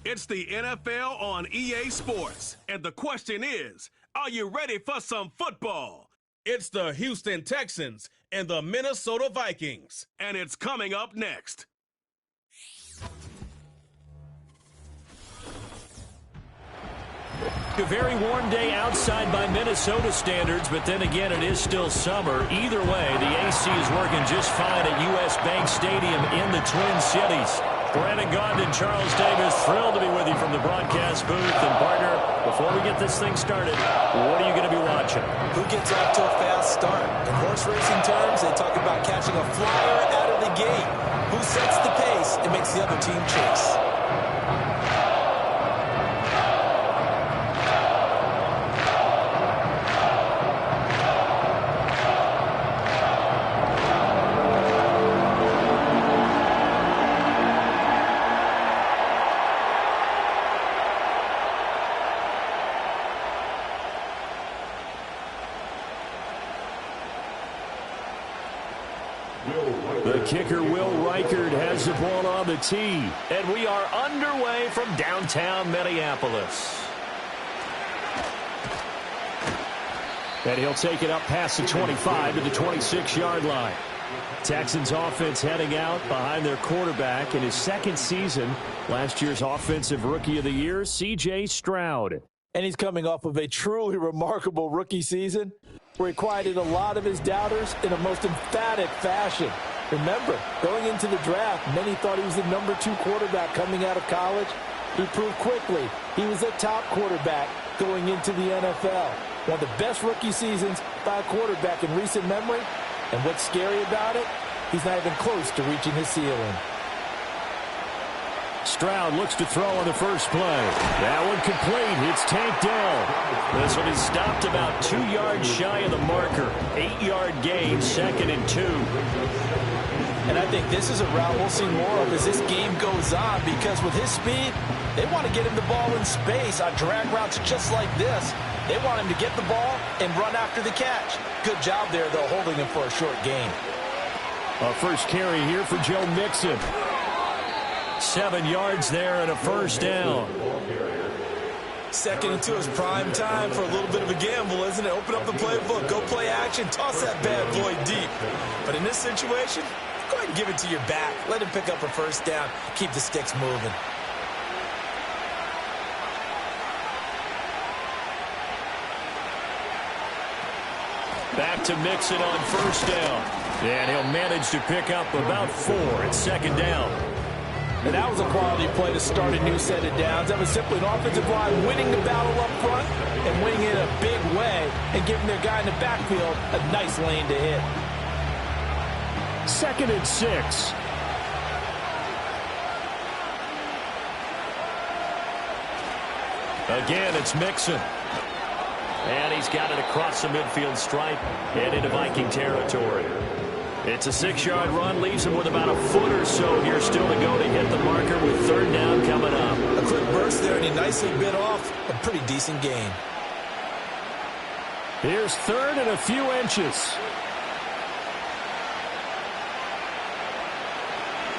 It's the NFL on EA Sports. And the question is, are you ready for some football? It's the Houston Texans and the Minnesota Vikings. And it's coming up next. A very warm day outside by Minnesota standards, but then again, it is still summer. Either way, the AC is working just fine at U.S. Bank Stadium in the Twin Cities. Brandon Gaudin and Charles Davis, thrilled to be with you from the broadcast booth. And partner, before we get this thing started, what are you going to be watching? Who gets off to a fast start? In horse racing terms, they talk about catching a flyer out of the gate. Who sets the pace and makes the other team chase? The kicker, Will Reichard, has the ball on the tee. And we are underway from downtown Minneapolis. And he'll take it up past the 25 to the 26-yard line. Texans offense heading out behind their quarterback in his second season. Last year's Offensive Rookie of the Year, C.J. Stroud. And he's coming off of a truly remarkable rookie season where he quieted a lot of his doubters in a most emphatic fashion. Remember, going into the draft, many thought he was the number 2 quarterback coming out of college. He proved quickly he was a top quarterback going into the NFL. One of the best rookie seasons by a quarterback in recent memory. And what's scary about it? He's not even close to reaching his ceiling. Stroud looks to throw on the first play. That one complete. It's tanked down. This one is stopped about 2 yards shy of the marker. 8-yard gain, 2nd and 2. And I think this is a route we'll see more of as this game goes on, because with his speed, they want to get him the ball in space on drag routes just like this. They want him to get the ball and run after the catch. Good job there, though, holding him for a short gain. A first carry here for Joe Mixon. 7 yards there and a first down. 2nd and 2 is prime time for a little bit of a gamble, isn't it? Open up the playbook, go play action, toss that bad boy deep. But in this situation, go ahead and give it to your back. Let him pick up a first down. Keep the sticks moving. Back to Mixon on first down. And he'll manage to pick up about 4 at 2nd down. And that was a quality play to start a new set of downs. That was simply an offensive line winning the battle up front and winning it in a big way and giving their guy in the backfield a nice lane to hit. 2nd and 6. Again, it's Mixon. And he's got it across the midfield stripe and into Viking territory. It's a 6-yard run, leaves him with about a foot or so here still to go to hit the marker with 3rd down coming up. A quick burst there, and he nicely bit off a pretty decent gain. Here's 3rd and a few inches.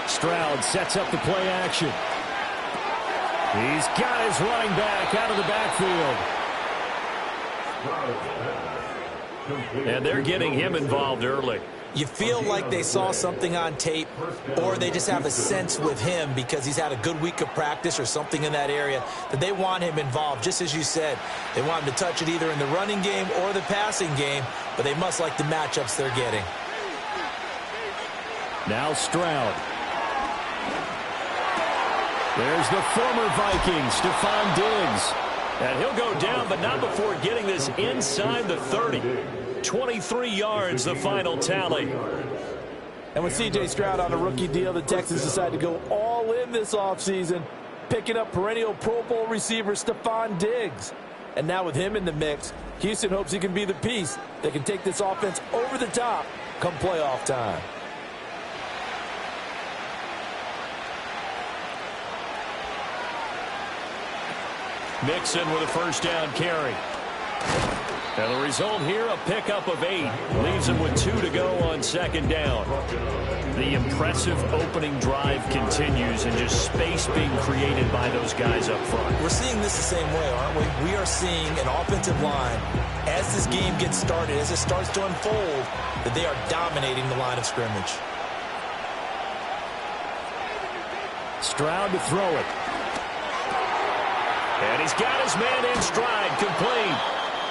Stroud sets up the play action. He's got his running back out of the backfield. And they're getting him involved early. You feel like they saw something on tape, or they just have a sense with him because he's had a good week of practice or something in that area that they want him involved. Just as you said, they want him to touch it either in the running game or the passing game, but they must like the matchups they're getting. Now Stroud. There's the former Viking, Stephon Diggs. And he'll go down, but not before getting this inside the 30. 23 yards, the final tally. And with C.J. Stroud on a rookie deal, the Texans decide to go all in this offseason, picking up perennial Pro Bowl receiver Stephon Diggs. And now with him in the mix, Houston hopes he can be the piece that can take this offense over the top come playoff time. Mixon with a first down carry. And the result here, a pickup of 8. Leaves him with 2 to go on second down. The impressive opening drive continues and just space being created by those guys up front. We're seeing this the same way, aren't we? We are seeing an offensive line, as this game gets started, as it starts to unfold, that they are dominating the line of scrimmage. Stroud to throw it. And he's got his man in stride, complete.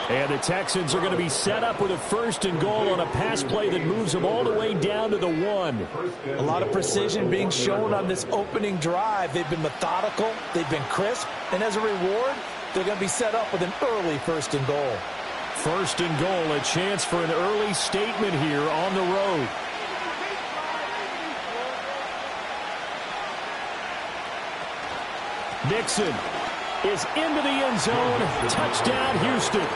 And the Texans are going to be set up with a 1st and goal on a pass play that moves them all the way down to the 1. A lot of precision being shown on this opening drive. They've been methodical, they've been crisp, and as a reward, they're going to be set up with an early 1st and goal. 1st and goal, a chance for an early statement here on the road. Mixon is into the end zone. Touchdown, Houston.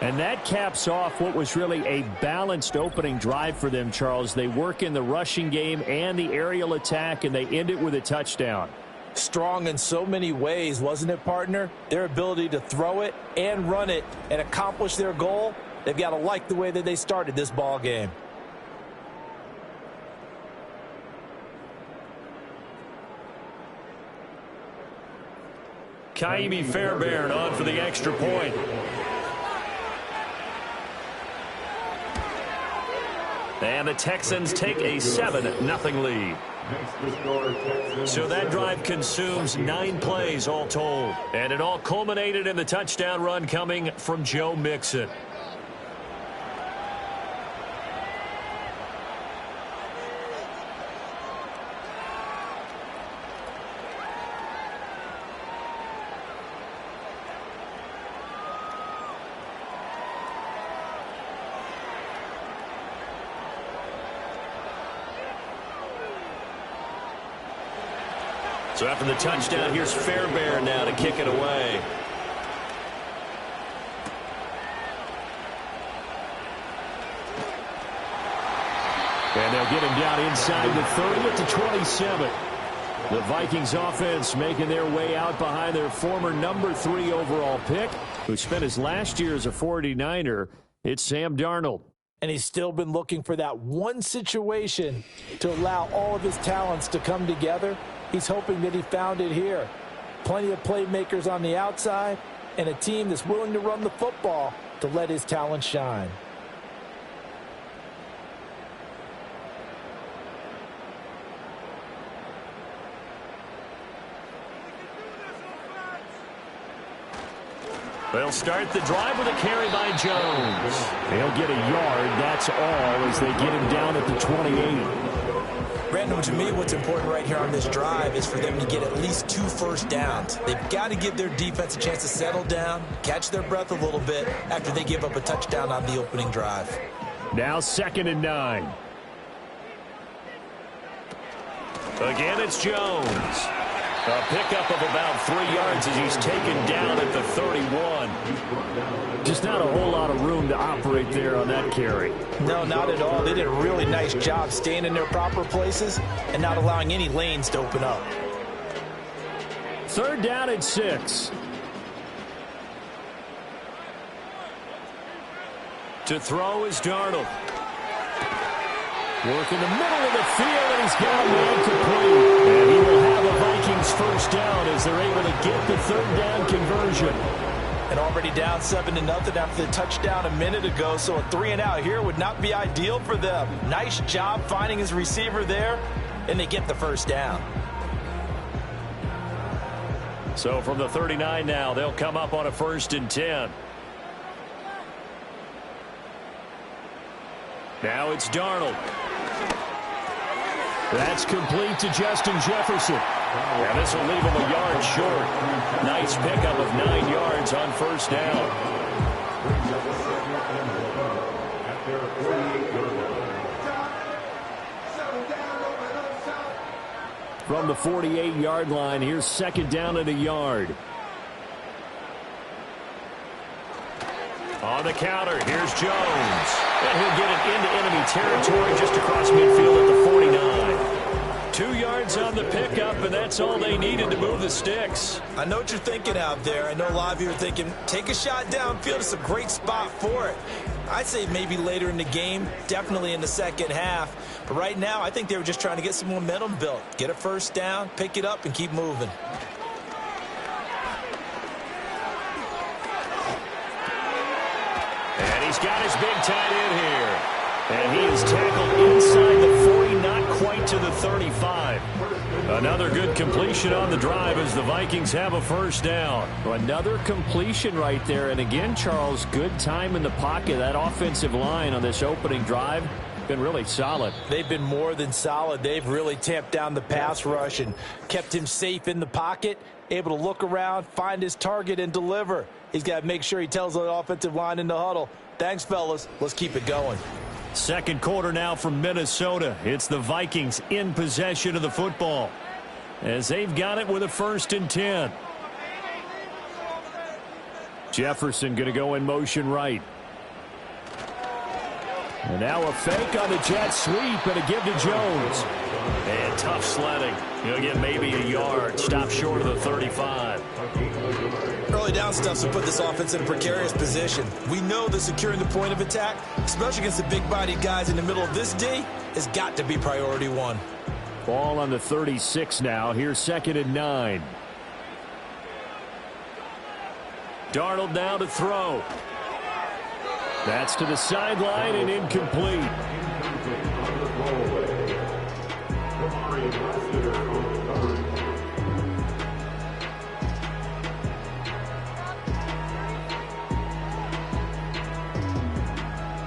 And that caps off what was really a balanced opening drive for them, Charles. They work in the rushing game and the aerial attack, and they end it with a touchdown. Strong in so many ways, wasn't it, partner? Their ability to throw it and run it and accomplish their goal, they've got to like the way that they started this ball game. Kaimi Fairbairn on for the extra point. And the Texans take a 7-0 lead. So that drive consumes 9 plays all told. And it all culminated in the touchdown run coming from Joe Mixon. So after the touchdown, here's Fairbairn now to kick it away. And they'll get him down inside the 30 at the 27. The Vikings offense making their way out behind their former number 3 overall pick, who spent his last year as a 49er. It's Sam Darnold. And he's still been looking for that one situation to allow all of his talents to come together. He's hoping that he found it here. Plenty of playmakers on the outside and a team that's willing to run the football to let his talent shine. They'll start the drive with a carry by Jones. They'll get a yard, that's all, as they get him down at the 28. Brandon, to me, what's important right here on this drive is for them to get at least 2 first downs. They've got to give their defense a chance to settle down, catch their breath a little bit after they give up a touchdown on the opening drive. Now 2nd and 9. Again, it's Jones. A pickup of about 3 yards as he's taken down at the 31. Just not a whole lot of room to operate there on that carry. No, not at all. They did a really nice job staying in their proper places and not allowing any lanes to open up. 3rd down and 6. To throw is Darnold. Work in the middle of the field, and he's got a man complete. And he will have a Vikings first down as they're able to get the 3rd down conversion. And already down 7-0 after the touchdown a minute ago, so a 3-and-out here would not be ideal for them. Nice job finding his receiver there, and they get the first down. So from the 39 now, they'll come up on a 1st and 10. Now it's Darnold. That's complete to Justin Jefferson. And this will leave him a yard short. Nice pickup of 9 yards on 1st down. From the 48-yard line, here's 2nd down and a yard. On the counter, here's Jones. And he'll get it into enemy territory just across midfield at the 49. 2 yards on the pickup, and that's all they needed to move the sticks. I know what you're thinking out there. I know a lot of you are thinking, take a shot downfield. It's a great spot for it. I'd say maybe later in the game, definitely in the second half. But right now, I think they were just trying to get some momentum built. Get a first down, pick it up, and keep moving. And he's got his big tight end here. And he is tackled inside the 40, not quite to the 35. Another good completion on the drive as the Vikings have a first down. Another completion right there. And again, Charles, good time in the pocket. That offensive line on this opening drive been really solid. They've been more than solid. They've really tamped down the pass rush and kept him safe in the pocket, able to look around, find his target, and deliver. He's got to make sure he tells the offensive line in the huddle, thanks, fellas. Let's keep it going. Second quarter now from Minnesota. It's the Vikings in possession of the football as they've got it with a 1st and 10. Jefferson going to go in motion right. And now a fake on the jet sweep and a give to Jones. And tough sledding. He'll get maybe a yard. Stop short of the 35. Early down stuff to put this offense in a precarious position. We know that securing the point of attack, especially against the big-bodied guys in the middle of this D, has got to be priority one. Ball on the 36 now. Here's 2nd and 9. Darnold now to throw. That's to the sideline and incomplete.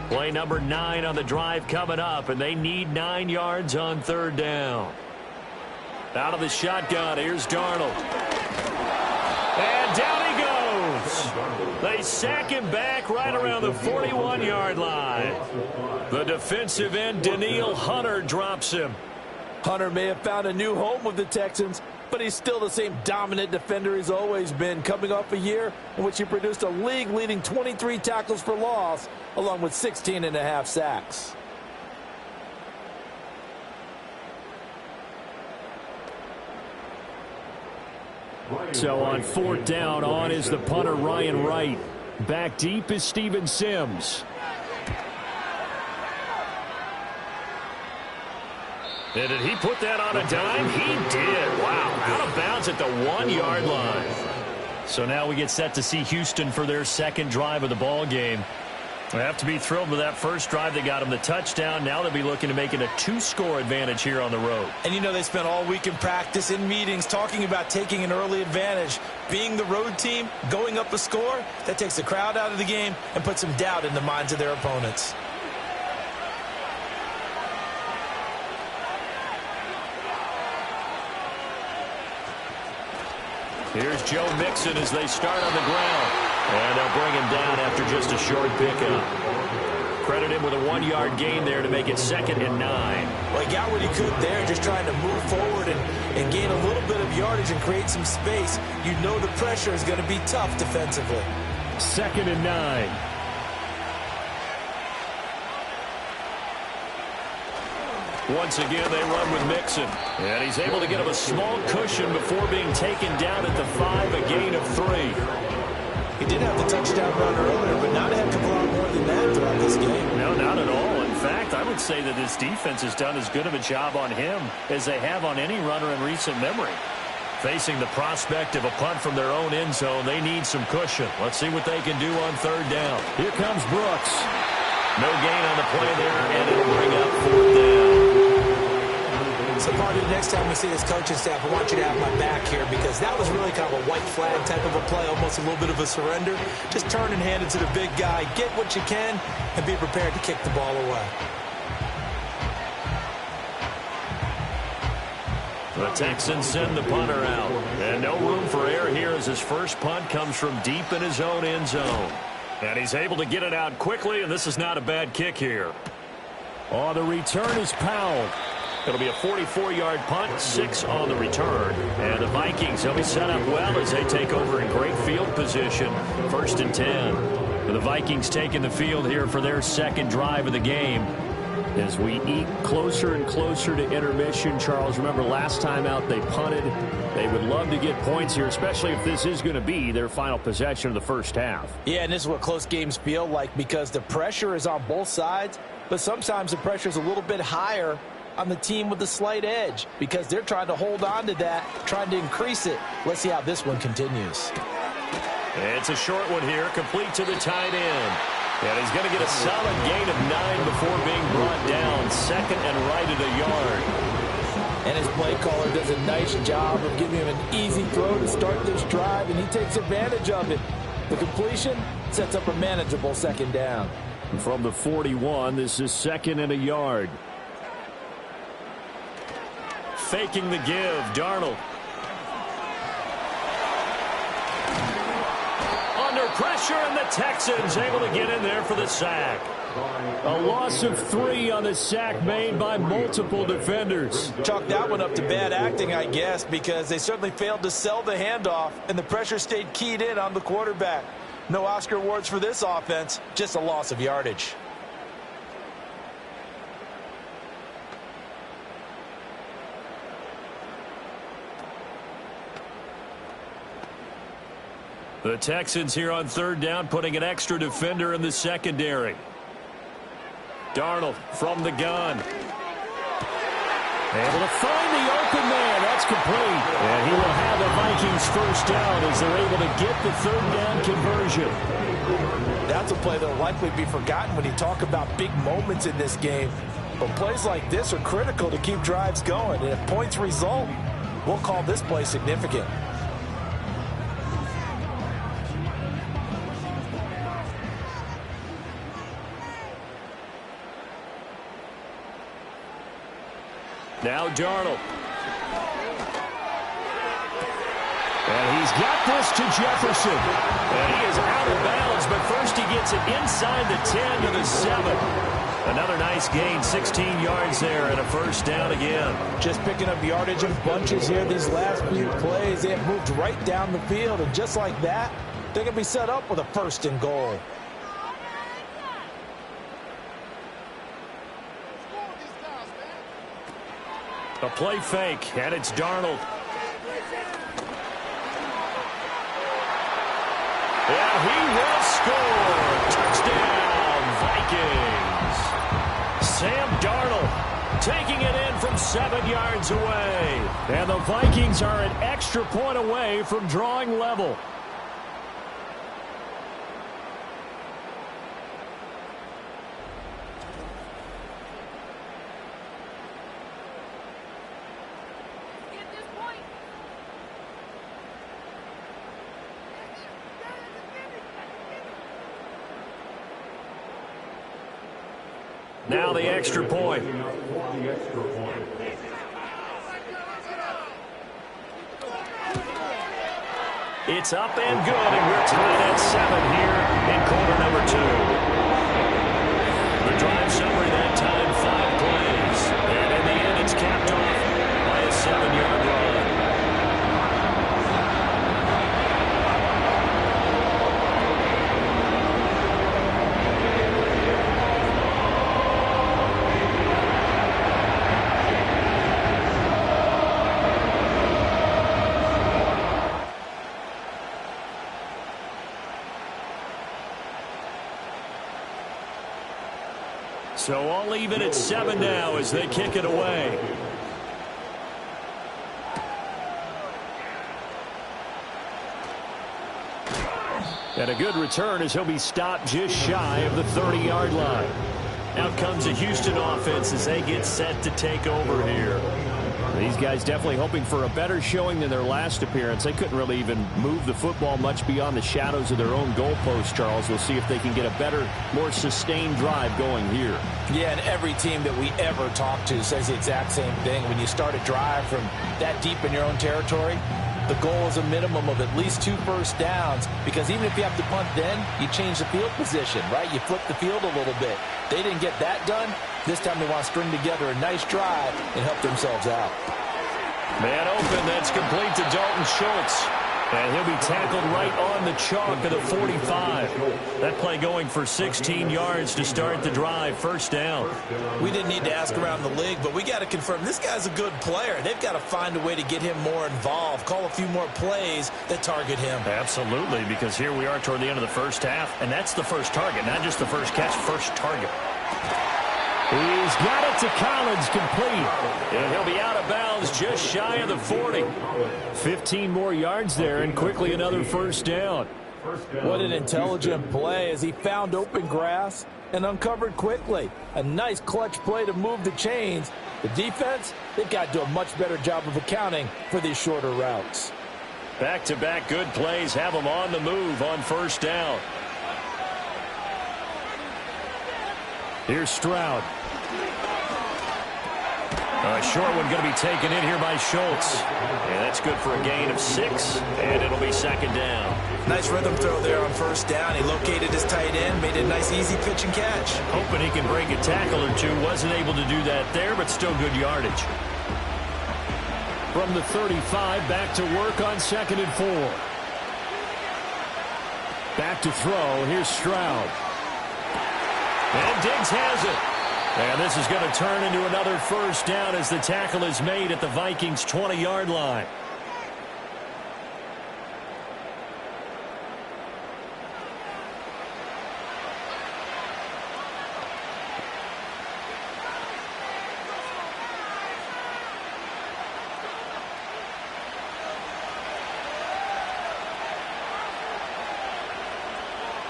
Play number 9 on the drive coming up, and they need 9 yards on 3rd down. Out of the shotgun, here's Darnold. And down he goes. They sack him back right around the 41-yard line. The defensive end, Danielle Hunter, drops him. Hunter may have found a new home with the Texans, but he's still the same dominant defender he's always been, coming off a year in which he produced a league-leading 23 tackles for loss, along with 16.5 sacks. So on 4th down, on is the punter, Ryan Wright. Back deep is Steven Sims. And did he put that on a dime? He did. Wow. Out of bounds at the 1-yard line. So now we get set to see Houston for their second drive of the ball game. They have to be thrilled with that first drive. They got them the touchdown. Now they'll be looking to make it a 2-score advantage here on the road. And you know, they spent all week in practice, in meetings, talking about taking an early advantage. Being the road team, going up a score, that takes the crowd out of the game and puts some doubt in the minds of their opponents. Here's Joe Mixon as they start on the ground. And they'll bring him down after just a short pickup. Credit him with a 1-yard gain there to make it 2nd and 9. Well, he got what he could there, just trying to move forward and gain a little bit of yardage and create some space. You know the pressure is going to be tough defensively. 2nd and 9. Once again, they run with Mixon. And he's able to get him a small cushion before being taken down at the 5, a gain of 3. He did have the touchdown run earlier, but not a heck of a lot more than that throughout this game. No, not at all. In fact, I would say that this defense has done as good of a job on him as they have on any runner in recent memory. Facing the prospect of a punt from their own end zone, they need some cushion. Let's see what they can do on 3rd down. Here comes Brooks. No gain on the play there, and it'll bring up 4th down. So, Marty, the next time we see this coaching staff, I want you to have my back here, because that was really kind of a white flag type of a play, almost a little bit of a surrender. Just turn and hand it to the big guy, get what you can, and be prepared to kick the ball away. The Texans send the punter out. And no room for error here as his first punt comes from deep in his own end zone. And he's able to get it out quickly, and this is not a bad kick here. On the return is Powell. It'll be a 44-yard punt, 6 on the return. And the Vikings, they'll be set up well as they take over in great field position. 1st and 10. And the Vikings taking the field here for their second drive of the game. As we eke closer and closer to intermission, Charles, remember last time out they punted. They would love to get points here, especially if this is going to be their final possession of the first half. Yeah, and this is what close games feel like because the pressure is on both sides, but sometimes the pressure is a little bit higher on the team with the slight edge because they're trying to hold on to that, trying to increase it. Let's see how this one continues. It's a short one here, complete to the tight end. And he's going to get a solid gain of 9 before being brought down. Second and right at a yard. And his play caller does a nice job of giving him an easy throw to start this drive, and he takes advantage of it. The completion sets up a manageable second down. From the 41, this is second and a yard. Faking the give, Darnold. Under pressure, and the Texans able to get in there for the sack. A loss of 3 on the sack made by multiple defenders. Chalk that one up to bad acting, I guess, because they certainly failed to sell the handoff, and the pressure stayed keyed in on the quarterback. No Oscar awards for this offense, just a loss of yardage. The Texans here on third down, putting an extra defender in the secondary. Darnold from the gun. Able to find the open man. That's complete. And he will have the Vikings first down as they're able to get the third down conversion. That's a play that will likely be forgotten when you talk about big moments in this game. But plays like this are critical to keep drives going. And if points result, we'll call this play significant. Now Darnold. And he's got this to Jefferson. And he is out of bounds, but first he gets it inside the 10 to the 7. Another nice gain, 16 yards there, and a first down again. Just picking up yardage in bunches here these last few plays. They have moved right down the field, and just like that, they're going to be set up with a first and goal. A play fake, and it's Darnold. Yeah, he will score. Touchdown, Vikings. Sam Darnold taking it in from 7 yards away. And the Vikings are an extra point away from drawing level. Now the extra point. It's up and good, and we're tied at 7 here in quarter number 2. The drive summary that time, 5 plays. And in the end, it's capped off by a 7-yard run. So all even at 7 now as they kick it away. And a good return as he'll be stopped just shy of the 30-yard line. Out comes the Houston offense as they get set to take over here. These guys definitely hoping for a better showing than their last appearance. They couldn't really even move the football much beyond the shadows of their own goalpost, Charles. We'll see if they can get a better, more sustained drive going here. Yeah, and every team that we ever talk to says the exact same thing. When you start a drive from that deep in your own territory, the goal is a minimum of at least 2 first downs, because even if you have to punt then, you change the field position, right? You flip the field a little bit. They didn't get that done. This time they want to string together a nice drive and help themselves out. Man open, that's complete to Dalton Schultz. And he'll be tackled right on the chalk of the 45. That play going for 16 yards to start the drive. First down. We didn't need to ask around the league, but we got to confirm this guy's a good player. They've got to find a way to get him more involved, call a few more plays that target him. Absolutely, because here we are toward the end of the first half, and that's the first target, not just the first catch, first target. He's got it to Collins, complete. And he'll be out of bounds just shy of the 40. 15 more yards there, and quickly another first down. What an intelligent play as he found open grass and uncovered quickly. A nice clutch play to move the chains. The defense, they've got to do a much better job of accounting for these shorter routes. Back-to-back good plays have them on the move on first down. Here's Stroud. A short one going to be taken in here by Schultz. And that's good for a gain of 6, and it'll be second down. Nice rhythm throw there on first down. He located his tight end, made a nice easy pitch and catch. Hoping he can break a tackle or two. Wasn't able to do that there, but still good yardage. From the 35, back to work on 2nd and 4. Back to throw. Here's Stroud. And Diggs has it. And this is going to turn into another first down as the tackle is made at the Vikings' 20-yard line.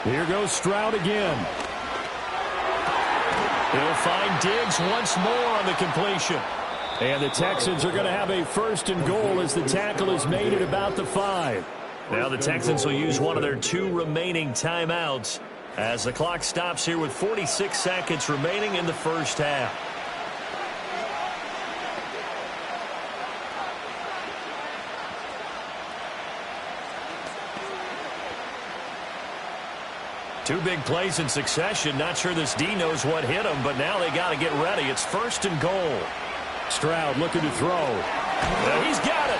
Here goes Stroud again. He'll find Diggs once more on the completion. And the Texans are going to have a 1st and goal as the tackle is made at about the 5. Now the Texans will use one of their 2 remaining timeouts as the clock stops here with 46 seconds remaining in the first half. Two big plays in succession. Not sure this D knows what hit him, but now they got to get ready. It's 1st and goal. Stroud looking to throw. He's got it.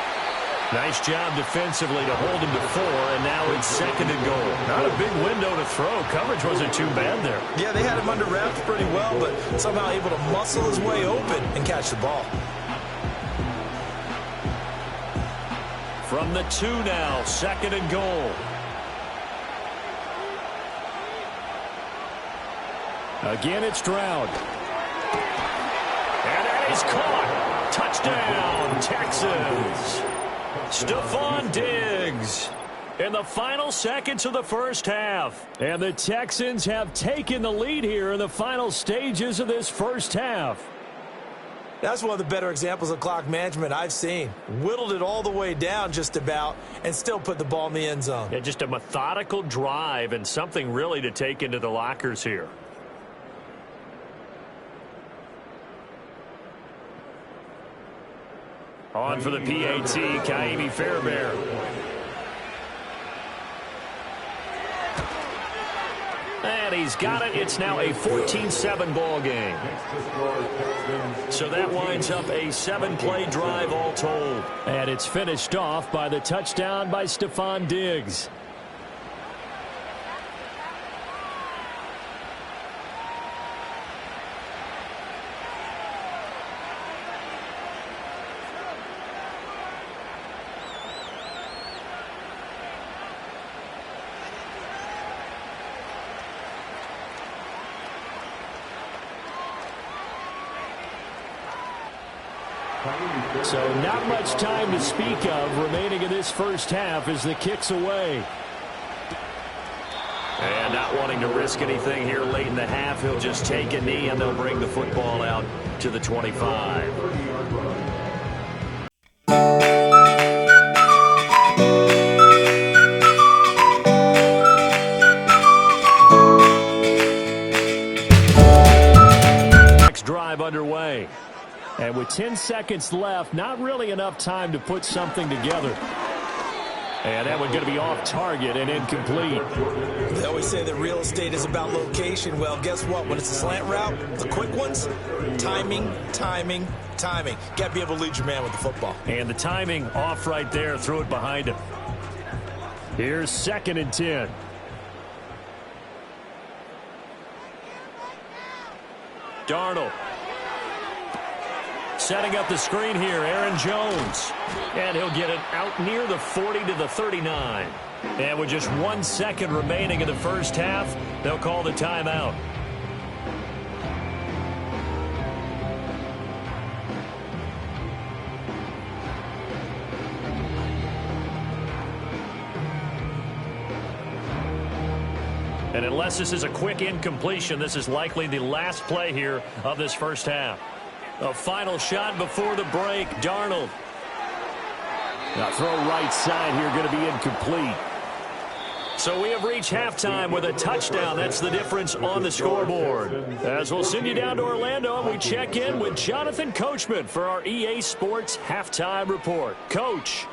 Nice job defensively to hold him to 4, and now it's 2nd and goal. Not a big window to throw. Coverage wasn't too bad there. Yeah, they had him under wraps pretty well, but somehow able to muscle his way open and catch the ball. From the 2 now, 2nd and goal. Again, it's Stroud. And that is caught. Touchdown, Texans. Stephon Diggs in the final seconds of the first half. And the Texans have taken the lead here in the final stages of this first half. That's one of the better examples of clock management I've seen. Whittled it all the way down just about and still put the ball in the end zone. Yeah, just a methodical drive and something really to take into the lockers here. On for the PAT, Kaimi Fairbairn. And he's got it. It's now a 14-7 ball game. So that winds up a 7-play drive all told. And it's finished off by the touchdown by Stephon Diggs. So not much time to speak of remaining in this first half as the kick's away. And not wanting to risk anything here late in the half, he'll just take a knee and they'll bring the football out to the 25. Next drive underway. And with 10 seconds left, not really enough time to put something together. And that one's going to be off target and incomplete. They always say that real estate is about location. Well, guess what? When it's a slant route, the quick ones, timing, timing, timing. Got to be able to lead your man with the football. And the timing off right there. Threw it behind him. Here's 2nd and 10. Darnold. Setting up the screen here, Aaron Jones. And he'll get it out near the 40 to the 39. And with just 1 second remaining in the first half, they'll call the timeout. And unless this is a quick incompletion, this is likely the last play here of this first half. A final shot before the break, Darnold. Now throw right side here, going to be incomplete. So we have reached halftime with a touchdown. That's the difference on the scoreboard. As we'll send you down to Orlando, and we check in with Jonathan Coachman for our EA Sports Halftime Report. Coach.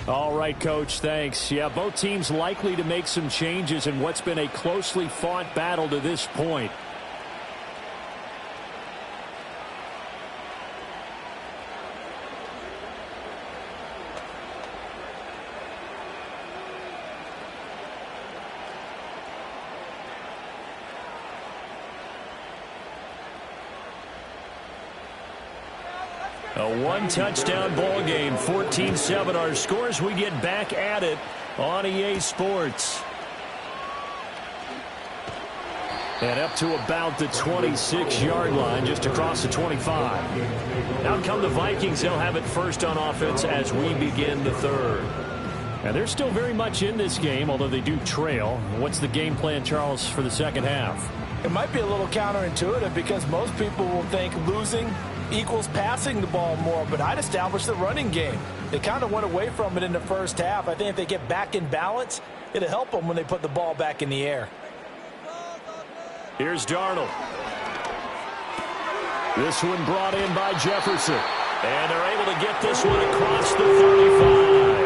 All right, Coach, thanks. Yeah, both teams likely to make some changes in what's been a closely fought battle to this point. A one-touchdown ball game, 14-7 our scores. We get back at it on EA Sports. And up to about the 26-yard line, just across the 25. Out come the Vikings. They'll have it first on offense as we begin the third. And they're still very much in this game, although they do trail. What's the game plan, Charles, for the second half? It might be a little counterintuitive because most people will think losing equals passing the ball more, but I'd establish the running game. They kind of went away from it in the first half. I think if they get back in balance, it'll help them when they put the ball back in the air. Here's Darnold. This one brought in by Jefferson. And they're able to get this one across the 35.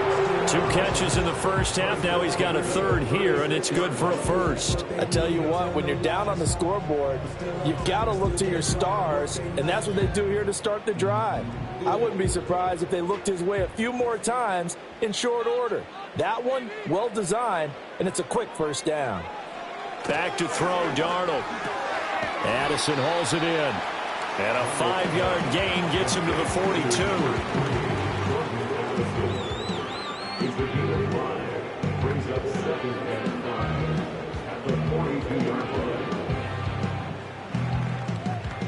2 catches in the first half. Now he's got a third here, and it's good for a first. I tell you what, when you're down on the scoreboard, you've got to look to your stars, and that's what they do here to start the drive. I wouldn't be surprised if they looked his way a few more times in short order. That one, well designed, and it's a quick first down. Back to throw, Darnold. Addison hauls it in. And a 5-yard gain gets him to the 42.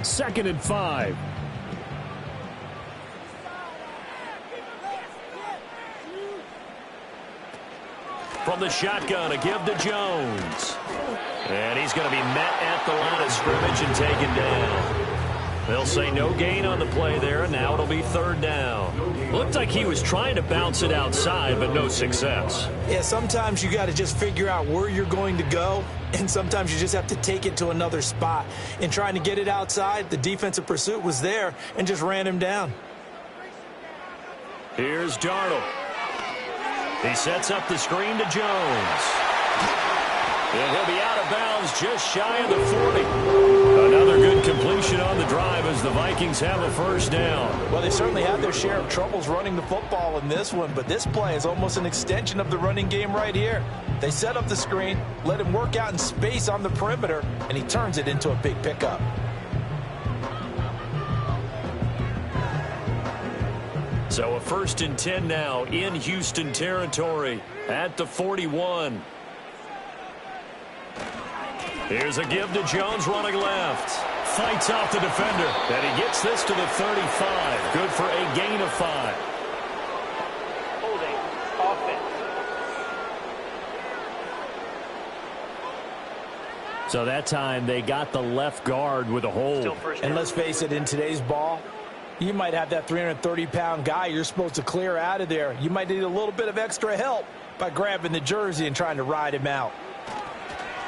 Second and 5. From the shotgun, a give to Jones. And he's going to be met at the line of scrimmage and taken down. They'll say no gain on the play there, and now it'll be third down. Looked like he was trying to bounce it outside, but no success. Yeah, sometimes you got to just figure out where you're going to go, and sometimes you just have to take it to another spot. In trying to get it outside, the defensive pursuit was there and just ran him down. Here's Darnold. He sets up the screen to Jones. And he'll be out of bounds just shy of the 40. Another good completion on the drive as the Vikings have a first down. Well, they certainly had their share of troubles running the football in this one, but this play is almost an extension of the running game right here. They set up the screen, let him work out in space on the perimeter, and he turns it into a big pickup. So a 1st and 10 now in Houston territory at the 41. Here's a give to Jones running left. Fights off the defender. And he gets this to the 35. Good for a gain of 5. Holding offense. So that time they got the left guard with a hold. And let's face it, in today's ball, you might have that 330-pound guy you're supposed to clear out of there. You might need a little bit of extra help by grabbing the jersey and trying to ride him out.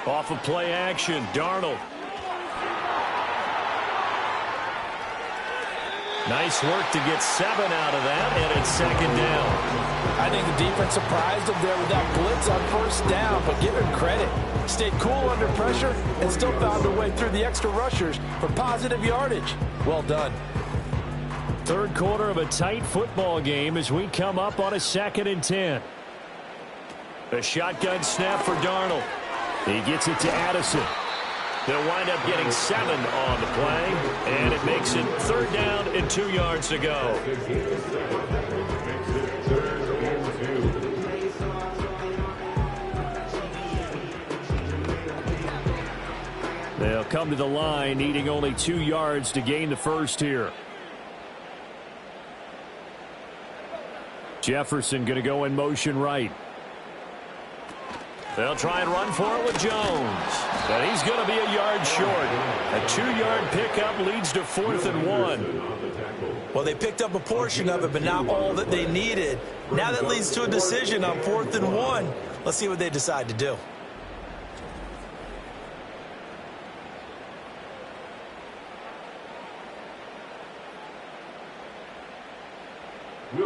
Off of play action, Darnold. Nice work to get 7 out of that, and it's second down. I think the defense surprised him there with that blitz on first down, but give him credit. Stayed cool under pressure and still found a way through the extra rushers for positive yardage. Well done. Third quarter of a tight football game as we come up on a 2nd and 10. A shotgun snap for Darnold. He gets it to Addison. They'll wind up getting 7 on the play, and it makes it 3rd down and 2 yards to go. They'll come to the line, needing only 2 yards to gain the first here. Jefferson going to go in motion right. They'll try and run for it with Jones. But he's going to be a yard short. A 2-yard pickup leads to 4th and 1. Well, they picked up a portion of it, but not all that they needed. Now that leads to a decision on 4th and 1. Let's see what they decide to do.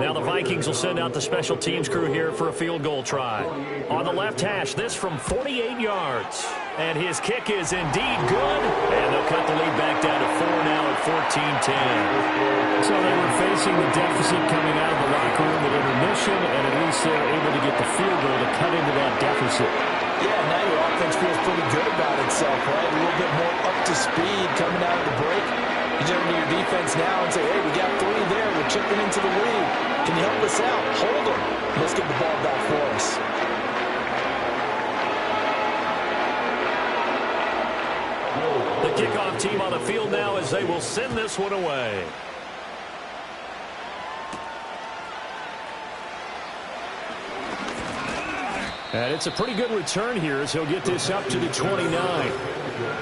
Now the Vikings will send out the special teams crew here for a field goal try. On the left hash, this from 48 yards. And his kick is indeed good. And they'll cut the lead back down to 4 now at 14-10. So they were facing the deficit coming out of the locker room at intermission, and at least they were able to get the field goal to cut into that deficit. Yeah, now your offense feels pretty good about itself, right? A little bit more up to speed coming out of the break. You turn to your defense now and say, hey, we got 3 there. We're chipping into the lead. Can you help us out? Hold them. Let's get the ball back for us. The kickoff team on the field now as they will send this one away. And it's a pretty good return here as he'll get this up to the 29.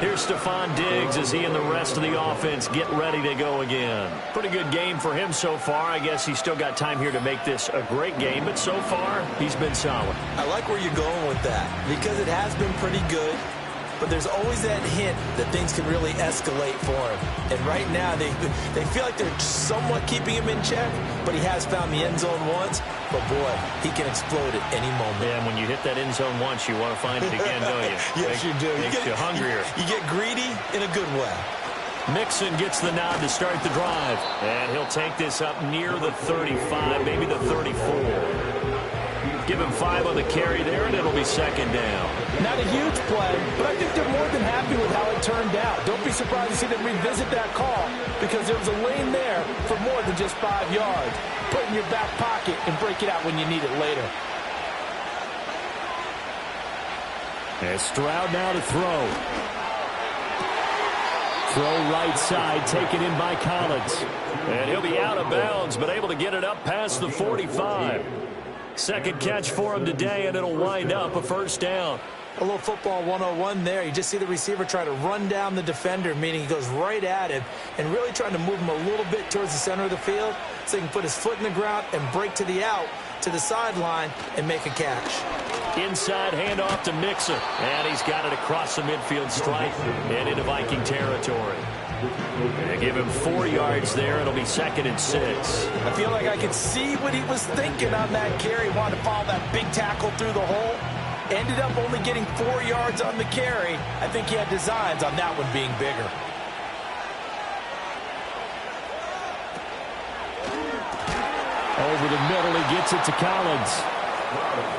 Here's Stephon Diggs as he and the rest of the offense get ready to go again. Pretty good game for him so far. I guess he's still got time here to make this a great game, but so far he's been solid. I like where you're going with that because it has been pretty good, but there's always that hint that things can really escalate for him. And right now they feel like they're somewhat keeping him in check, but he has found the end zone once. But, boy, he can explode at any moment. Yeah, and when you hit that end zone once, you want to find it again, don't you? Yes, you do. Makes you hungrier. You get greedy in a good way. Mixon gets the nod to start the drive. And he'll take this up near the 35, maybe the 34. Give him 5 on the carry there, and it'll be 2nd down. Not a huge play, but I think they're more than happy with how it turned out. Don't be surprised to see them revisit that call because there was a lane there for more than just 5 yards. Put it in your back pocket and break it out when you need it later. And Stroud now to throw. Throw right side, taken in by Collins. And he'll be out of bounds, but able to get it up past the 45. Second catch for him today, and it'll wind up a 1st down. A little football 101 there. You just see the receiver try to run down the defender, meaning he goes right at him and really trying to move him a little bit towards the center of the field so he can put his foot in the ground and break to the out, to the sideline, and make a catch. Inside handoff to Mixon, and he's got it across the midfield stripe and into Viking territory. And give him 4 yards there. It'll be 2nd and 6. I feel like I could see what he was thinking on that carry. He wanted to follow that big tackle through the hole. Ended up only getting 4 yards on the carry. I think he had designs on that one being bigger. Over the middle, he gets it to Collins.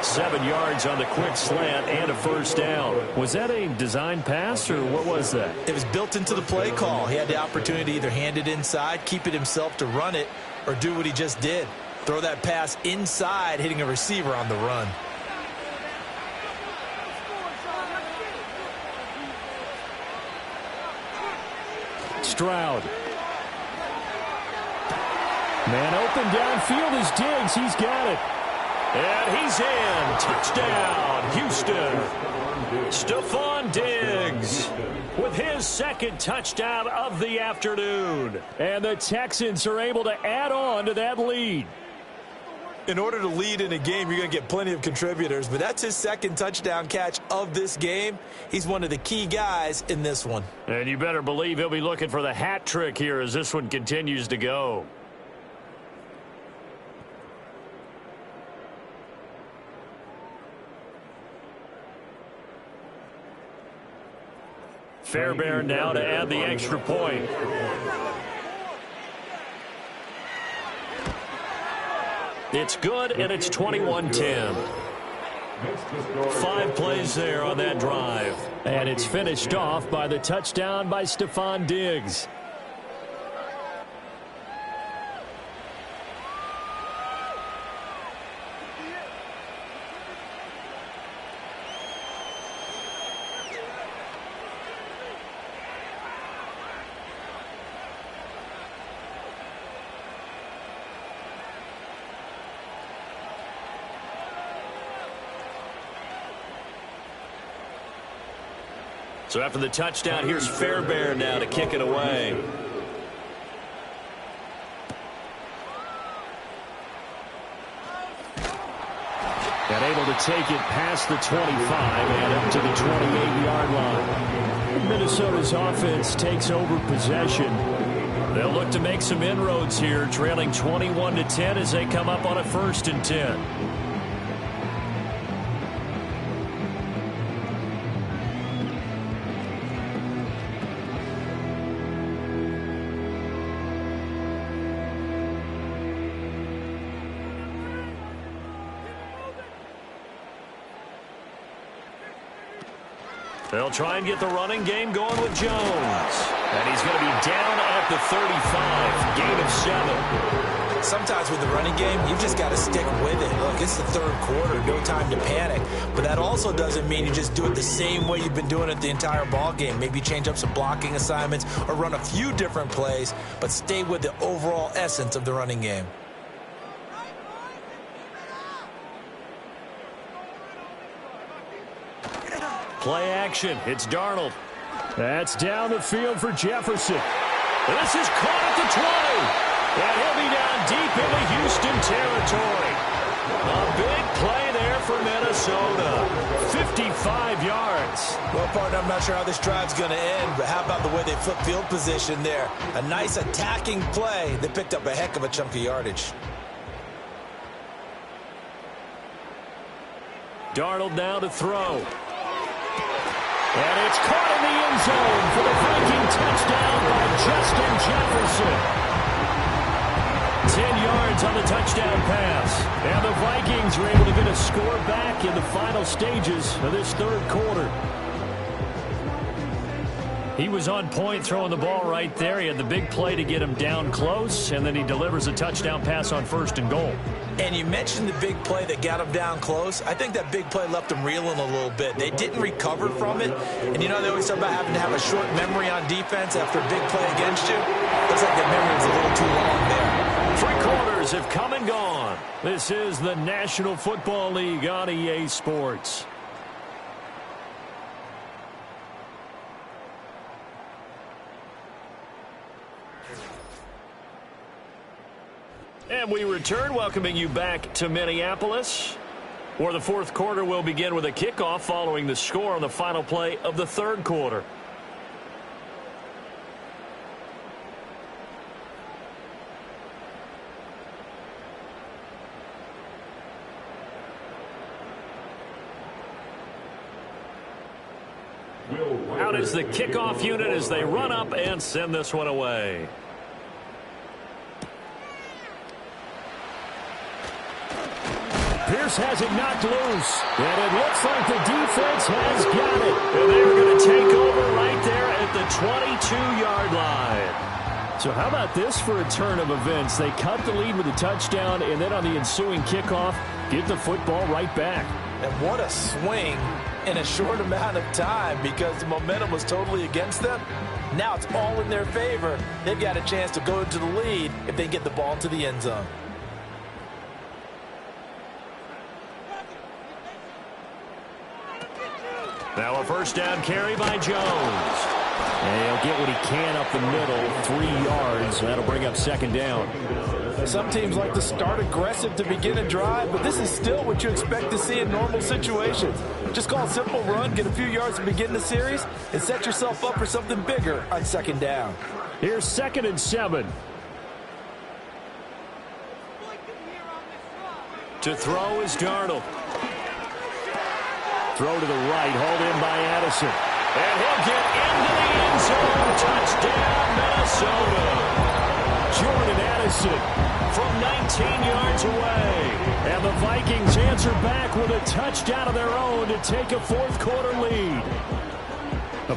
7 yards on the quick slant and a 1st down. Was that a design pass, or what was that? It was built into the play call. He had the opportunity to either hand it inside, keep it himself to run it, or do what he just did. Throw that pass inside, hitting a receiver on the run. Stroud. Man open downfield is Diggs. He's got it. And he's in. Touchdown, Houston. Stephon Diggs with his 2nd touchdown of the afternoon. And the Texans are able to add on to that lead. In order to lead in a game, you're going to get plenty of contributors, but that's his 2nd touchdown catch of this game. He's one of the key guys in this one. And you better believe he'll be looking for the hat trick here as this one continues to go. Fairbairn now to add the extra point. It's good, and it's 21-10. 5 plays there on that drive. And it's finished off by the touchdown by Stephon Diggs. So after the touchdown, here's Fairbairn now to kick it away. And able to take it past the 25 and up to the 28-yard line. Minnesota's offense takes over possession. They'll look to make some inroads here, trailing 21-10 as they come up on a 1st and 10. They'll try and get the running game going with Jones. And he's going to be down at the 35. Gain of 7. Sometimes with the running game, you just got to stick with it. Look, it's the 3rd quarter, no time to panic. But that also doesn't mean you just do it the same way you've been doing it the entire ball game. Maybe change up some blocking assignments or run a few different plays, but stay with the overall essence of the running game. Play action. It's Darnold. That's down the field for Jefferson. This is caught at the 20. And he'll be down deep into Houston territory. A big play there for Minnesota. 55 yards. Well, partner, I'm not sure how this drive's going to end, but how about the way they flip field position there? A nice attacking play. They picked up a heck of a chunk of yardage. Darnold now to throw. And it's caught in the end zone for the Viking touchdown by Justin Jefferson. 10 yards on the touchdown pass. And the Vikings were able to get a score back in the final stages of this 3rd quarter. He was on point throwing the ball right there. He had the big play to get him down close, and then he delivers a touchdown pass on 1st and goal. And you mentioned the big play that got him down close. I think that big play left him reeling a little bit. They didn't recover from it. And you know, they always talk about having to have a short memory on defense after a big play against you. Looks like the memory was a little too long there. 3 quarters have come and gone. This is the National Football League on EA Sports. And we return, welcoming you back to Minneapolis, where the 4th quarter will begin with a kickoff following the score on the final play of the 3rd quarter. Out is the kickoff unit as they run up and send this one away. Pierce has it knocked loose. And it looks like the defense has got it. And they're going to take over right there at the 22-yard line. So how about this for a turn of events? They cut the lead with a touchdown, and then on the ensuing kickoff, get the football right back. And what a swing in a short amount of time, because the momentum was totally against them. Now it's all in their favor. They've got a chance to go into the lead if they get the ball to the end zone. Now a 1st down carry by Jones. And he'll get what he can up the middle, 3 yards. That'll bring up 2nd down. Some teams like to start aggressive to begin a drive, but this is still what you expect to see in normal situations. Just call a simple run, get a few yards to begin the series, and set yourself up for something bigger on 2nd down. Here's 2nd and 7. To throw is Darnold. Throw to the right, hauled in by Addison. And he'll get into the end zone. Touchdown, Minnesota. Jordan Addison from 19 yards away. And the Vikings answer back with a touchdown of their own to take a fourth-quarter lead.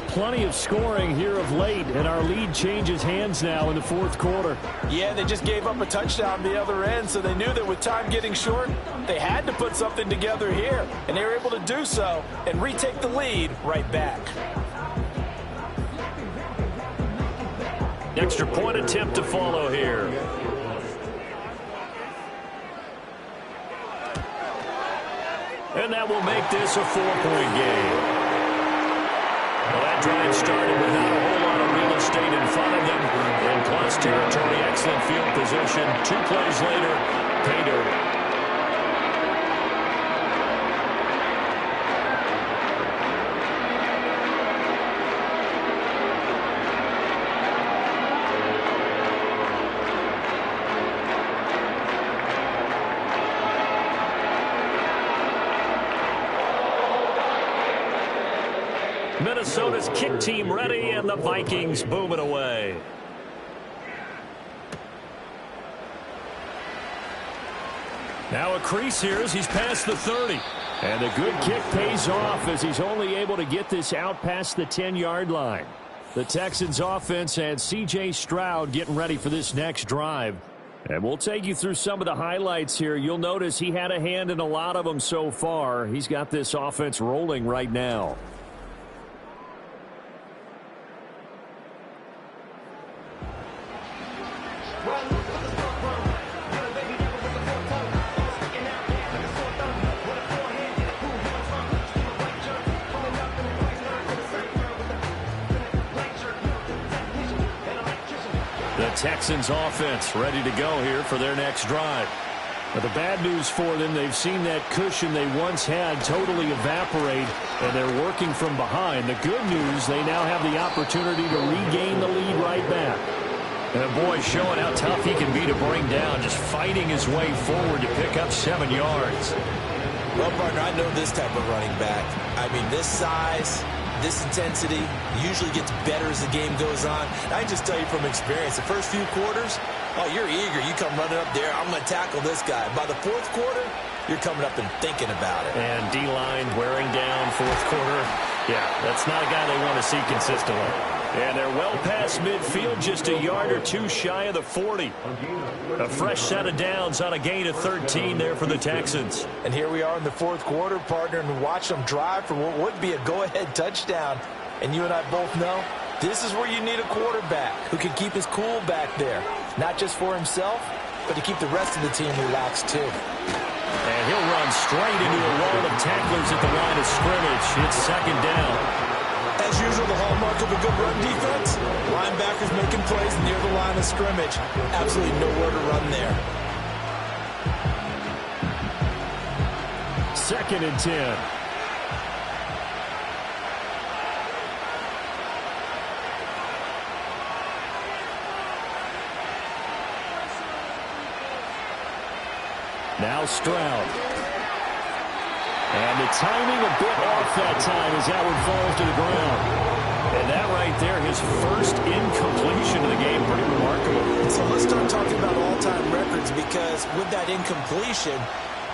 Plenty of scoring here of late, and our lead changes hands now in the fourth quarter. Yeah, they just gave up a touchdown the other end, so they knew that with time getting short, they had to put something together here, and they were able to do so and retake the lead right back. Extra point attempt to follow here. And that will make this a 4-point game. Well, that drive started without a whole lot of real estate in front of them. In plus territory, excellent field position. 2 plays later, pay dirt. Minnesota's kick team ready, and the Vikings booming away. Now a crease here as he's past the 30. And a good kick pays off as he's only able to get this out past the 10-yard line. The Texans offense and C.J. Stroud getting ready for this next drive. And we'll take you through some of the highlights here. You'll notice he had a hand in a lot of them so far. He's got this offense rolling right now. Texans offense ready to go here for their next drive. But the bad news for them, they've seen that cushion they once had totally evaporate, and they're working from behind. The good news, they now have the opportunity to regain the lead right back. And the boy showing how tough he can be to bring down, just fighting his way forward to pick up 7 yards. Well, partner, I know this type of running back. I mean, this size, this intensity usually gets better as the game goes on. I can just tell you from experience, the first few quarters, oh, you're eager. You come running up there, I'm going to tackle this guy. By the fourth quarter, you're coming up and thinking about it. And D-line wearing down fourth quarter. Yeah, that's not a guy they want to see consistently. And they're well past midfield, just a yard or two shy of the 40. A fresh set of downs on a gain of 13 there for the Texans. And here we are in the fourth quarter, partner, and watch them drive for what would be a go-ahead touchdown. And you and I both know this is where you need a quarterback who can keep his cool back there. Not just for himself, but to keep the rest of the team relaxed too. And he'll run straight into a wall of tacklers at the line of scrimmage. It's second down. As usual, the hallmark of a good run defense, linebackers making plays near the line of scrimmage. Absolutely nowhere to run there. 2nd and 10. Now Stroud. And the timing a bit off that time as that one falls to the ground. And that right there, his first incompletion of the game, pretty remarkable. So let's start talking about all-time records, because with that incompletion,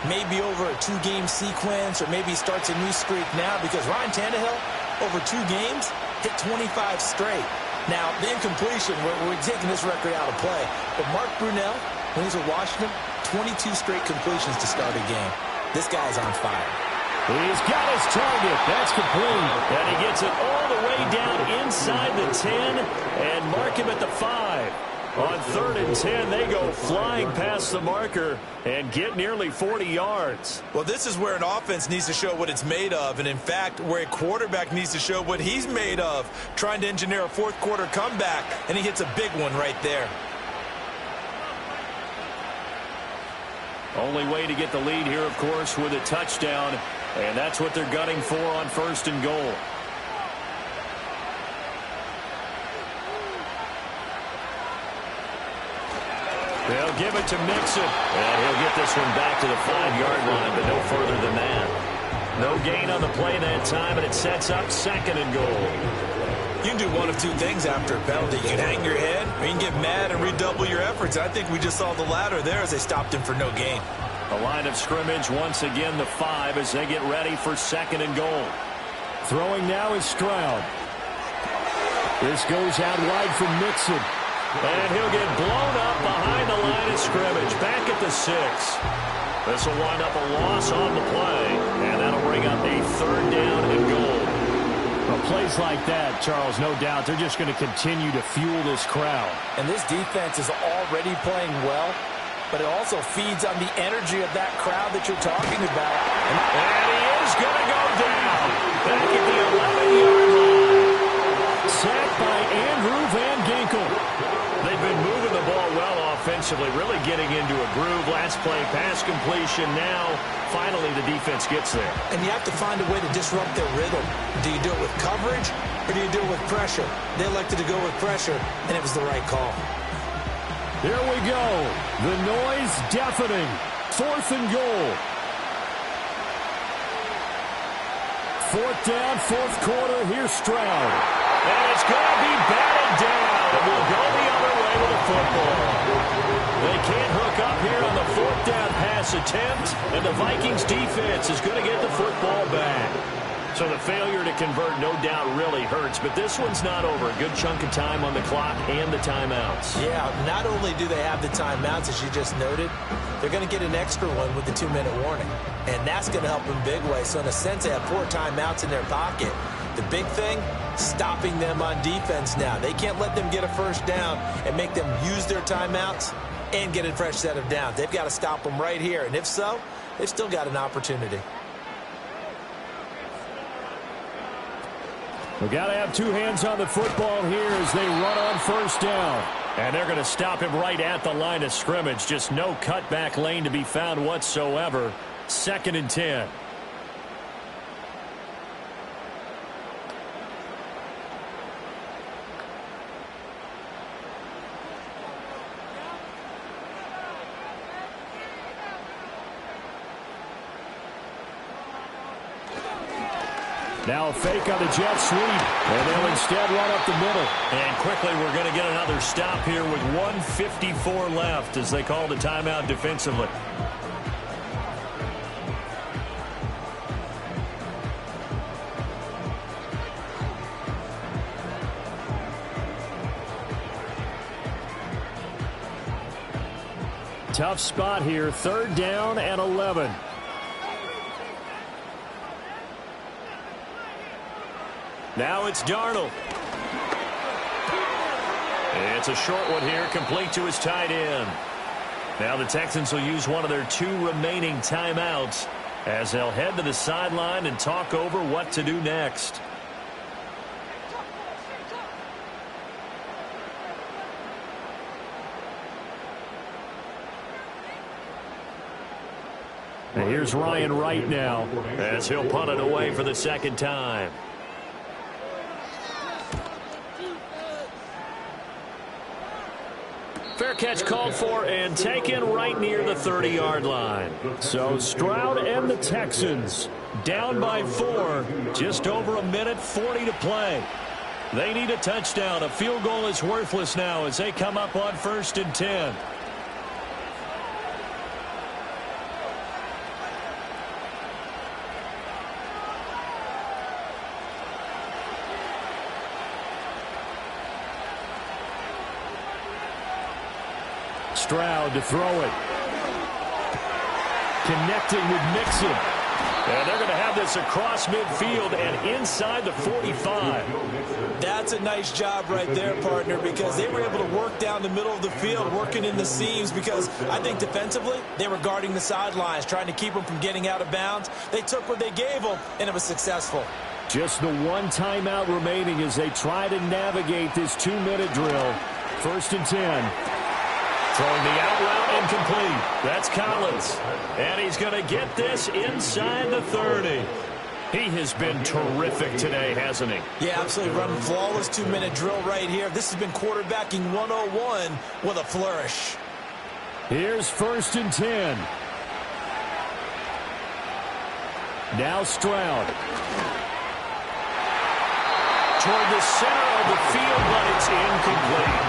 maybe over a 2-game sequence, or maybe he starts a new streak now, because Ryan Tannehill, over 2 games, hit 25 straight. Now, the incompletion, we're taking this record out of play. But Mark Brunell, when he's with Washington, 22 straight completions to start a game. This guy's on fire. He's got his target. That's complete. And he gets it all the way down inside the 10 and mark him at the 5. On 3rd and 10, they go flying past the marker and get nearly 40 yards. Well, this is where an offense needs to show what it's made of, and in fact, where a quarterback needs to show what he's made of, trying to engineer a fourth-quarter comeback, and he hits a big one right there. Only way to get the lead here, of course, with a touchdown, and that's what they're gunning for on 1st and goal. They'll give it to Mixon, and he'll get this one back to the 5-yard line, but no further than that. No gain on the play that time, and it sets up 2nd and goal. You can do one of two things after a penalty. You can hang your head, or you can get mad and redouble your efforts. I think we just saw the latter there as they stopped him for no gain. The line of scrimmage once again the 5 as they get ready for 2nd and goal. Throwing now is Stroud. This goes out wide from Mixon. And he'll get blown up behind the line of scrimmage. Back at the 6. This will wind up a loss on the play. And that'll bring up a 3rd down and goal. Well, plays like that, Charles, no doubt, they're just going to continue to fuel this crowd. And this defense is already playing well, but it also feeds on the energy of that crowd that you're talking about. And he is going to go down. Back at the 11-yard line. Sacked by Andrew Van Ginkel. They've been moving the ball well offensively, really getting into a groove. Last play, pass completion. Now, finally, the defense gets there. And you have to find a way to disrupt their rhythm. Do you do it with coverage, or do you do it with pressure? They elected to go with pressure, and it was the right call. Here we go. The noise deafening. 4th and goal. 4th down, 4th quarter. Here's Stroud. And it's going to be batted down. It will go the other way with the football. They can't hook up here on the 4th down pass attempt, and the Vikings defense is going to get the football back. So the failure to convert, no doubt, really hurts. But this one's not over. A good chunk of time on the clock and the timeouts. Yeah, not only do they have the timeouts, as you just noted, they're going to get an extra one with the 2-minute warning. And that's going to help in big way. So in a sense, they have 4 timeouts in their pocket. The big thing, stopping them on defense now. They can't let them get a first down and make them use their timeouts and get a fresh set of downs. They've got to stop them right here. And if so, they've still got an opportunity. We've got to have 2 hands on the football here as they run on 1st down. And they're going to stop him right at the line of scrimmage. Just no cutback lane to be found whatsoever. 2nd and 10. Now a fake on the jet sweep, and they'll instead run up the middle. And quickly we're going to get another stop here with 1:54 left as they call the timeout defensively. Tough spot here, 3rd down and 11. Now it's Darnold. It's a short one here, complete to his tight end. Now the Texans will use one of their 2 remaining timeouts as they'll head to the sideline and talk over what to do next. And here's Ryan Wright now as he'll punt it away for the 2nd time. Fair catch called for and taken right near the 30-yard line. So Stroud and the Texans down by 4. Just over 1:40 to play. They need a touchdown. A field goal is worthless now as they come up on 1st and 10. Stroud to throw it. Connecting with Mixon. And they're going to have this across midfield and inside the 45. That's a nice job right there, partner, because they were able to work down the middle of the field, working in the seams, because I think defensively they were guarding the sidelines, trying to keep them from getting out of bounds. They took what they gave them, and it was successful. Just the 1 timeout remaining as they try to navigate this 2-minute drill. 1st and 10. Throwing the out route incomplete. That's Collins. And he's going to get this inside the 30. He has been terrific today, hasn't he? Yeah, absolutely. Running flawless 2-minute drill right here. This has been quarterbacking 101 with a flourish. Here's 1st and 10. Now Stroud. Toward the center of the field, but it's incomplete.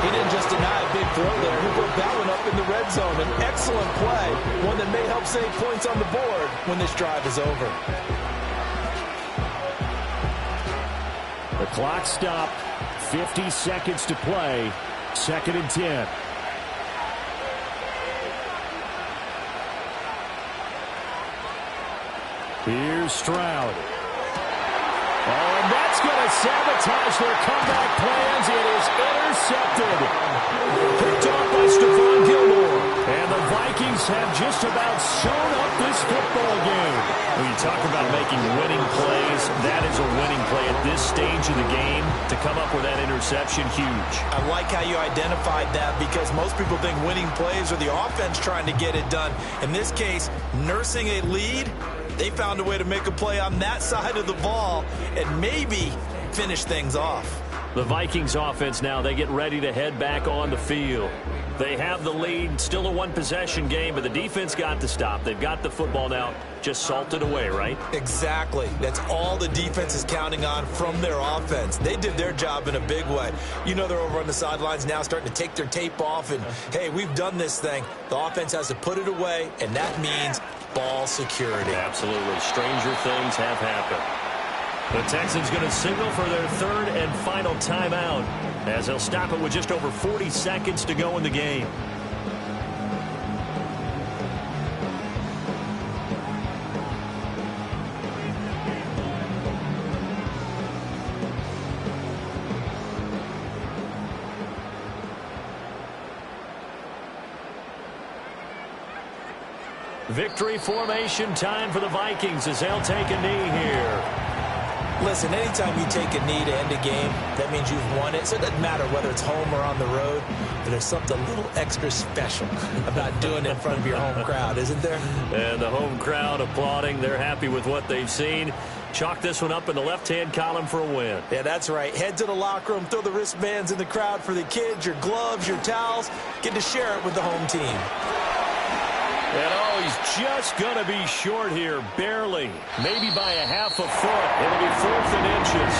He didn't just deny a big throw there. He broke that one up in the red zone. An excellent play, one that may help save points on the board when this drive is over. The clock stopped. 50 seconds to play. 2nd and 10. Here's Stroud. Oh, and that's going to sabotage their comeback plans. It is intercepted. Picked off by Stephon Gilmore. And the Vikings have just about sewn up this football game. When you talk about making winning plays, that is a winning play at this stage of the game. To come up with that interception, huge. I like how you identified that because most people think winning plays are the offense trying to get it done. In this case, nursing a lead, they found a way to make a play on that side of the ball and maybe finish things off. The Vikings offense now, they get ready to head back on the field. They have the lead, still a one-possession game, but the defense got to stop. They've got the football now, just salted away, right? Exactly. That's all the defense is counting on from their offense. They did their job in a big way. You know they're over on the sidelines now starting to take their tape off and, hey, we've done this thing. The offense has to put it away, and that means ball security. Absolutely. Stranger things have happened. The Texans going to signal for their 3rd and final timeout as they'll stop it with just over 40 seconds to go in the game. Victory formation time for the Vikings as they'll take a knee here. Listen, anytime you take a knee to end a game, that means you've won it. So it doesn't matter whether it's home or on the road, but there's something a little extra special about doing it in front of your home crowd, isn't there? And the home crowd applauding. They're happy with what they've seen. Chalk this one up in the left-hand column for a win. Yeah, that's right. Head to the locker room, throw the wristbands in the crowd for the kids, your gloves, your towels. Get to share it with the home team. And oh, he's just going to be short here, barely. Maybe by a half a foot. It'll be 4th and inches.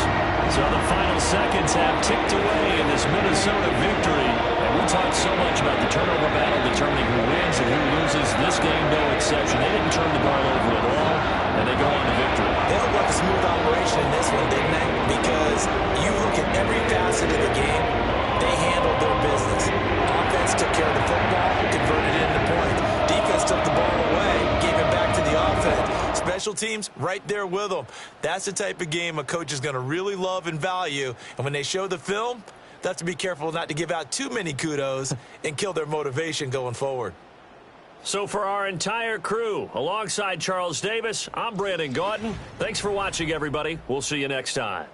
So the final seconds have ticked away in this Minnesota victory. And we talked so much about the turnover battle determining who wins and who loses. This game, no exception. They didn't turn the ball over at all, and they go on to victory. They look like a smooth operation in this one, didn't they? Because you look at every facet of the game, they handled their business. Offense took care of the football, converted it into points. Defense took the ball away, gave it back to the offense. Special teams, right there with them. That's the type of game a coach is going to really love and value. And when they show the film, they have to be careful not to give out too many kudos and kill their motivation going forward. So for our entire crew, alongside Charles Davis, I'm Brandon Gaudin. Thanks for watching, everybody. We'll see you next time.